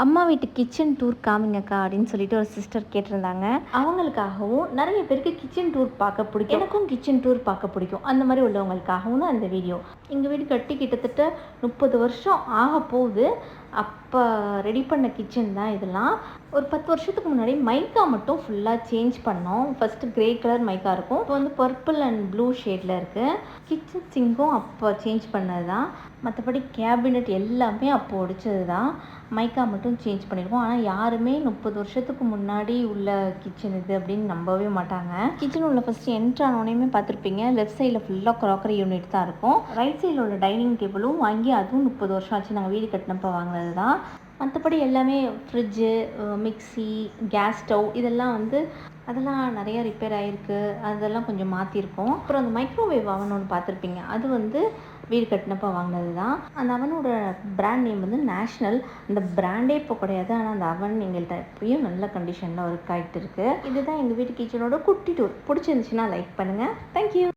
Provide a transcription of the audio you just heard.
அம்மா வீட்டு kitchen tour காமிங்கக்கா அப்படின்னு சொல்லிட்டு ஒரு சிஸ்டர் கேட்டிருந்தாங்க. அவங்களுக்காகவும் நிறைய பேருக்கு கிச்சன் டூர் பார்க்க பிடிக்கும். எனக்கும் கிச்சன் டூர் பார்க்க பிடிக்கும். அந்த மாதிரி உள்ளவங்களுக்காகவும் தான் அந்த வீடியோ. எங்கள் வீடு கட்டி கிட்டத்தட்ட 30 வருஷம் ஆக போகுது. அப்போ ரெடி பண்ண கிச்சன் தான் இதெல்லாம். ஒரு 10 வருஷத்துக்கு முன்னாடி மைக்கா மட்டும் ஃபுல்லாக சேஞ்ச் பண்ணோம். ஃபஸ்ட்டு கிரே கலர் மைக்கா இருக்கும், இப்போ வந்து பர்பிள் அண்ட் ப்ளூ ஷேடில் இருக்குது. கிச்சன் சிங்கும் அப்போ சேஞ்ச் பண்ணது தான். மற்றபடி கேபினெட் எல்லாமே அப்போ ஒடிச்சது தான். மைக்கா மட்டும் சேஞ்ச் பண்ணியிருக்கோம். ஆனால் யாருமே 30 வருஷத்துக்கு முன்னாடி உள்ள கிச்சன் இது அப்படின்னு நம்பவே மாட்டாங்க. கிச்சன் உள்ள ஃபஸ்ட்டு என்ட்ரானோனையுமே பார்த்துருப்பீங்க, லெஃப்ட் சைடில் ஃபுல்லாக க்ராக்கரி யூனிட் தான் இருக்கும். ரைட் சைடில் உள்ள டைனிங் டேபிளும் வாங்கி அதுவும் 30 வருஷம் ஆச்சு. நாங்கள் வீடு கட்டினப்போ வாங்கினது தான். மற்றபடி எல்லாமே ஃப்ரிட்ஜு, மிக்சி, கேஸ் ஸ்டவ் இதெல்லாம் வந்து அதெல்லாம் நிறையா ரிப்பேர் ஆகிருக்கு. அதெல்லாம் கொஞ்சம் மாற்றிருக்கோம். அப்புறம் அந்த மைக்ரோவேவ் அவன் ஒன்று பார்த்துருப்பீங்க, அது வந்து வீடு கட்டினப்போ வாங்கினது தான். அந்த அவனோட பிராண்ட் நேம் வந்து நேஷ்னல். அந்த பிராண்டே இப்போ கிடையாது, ஆனால் அந்த அவன் எங்கள்கிட்ட எப்பயும் நல்ல கண்டிஷனில் ஒர்க் ஆகிட்டு இருக்குது. இதுதான் எங்கள் வீட்டு கிச்சனோட குட்டி டூர். பிடிச்சிருந்துச்சுன்னா லைக் பண்ணுங்கள். தேங்க்யூ.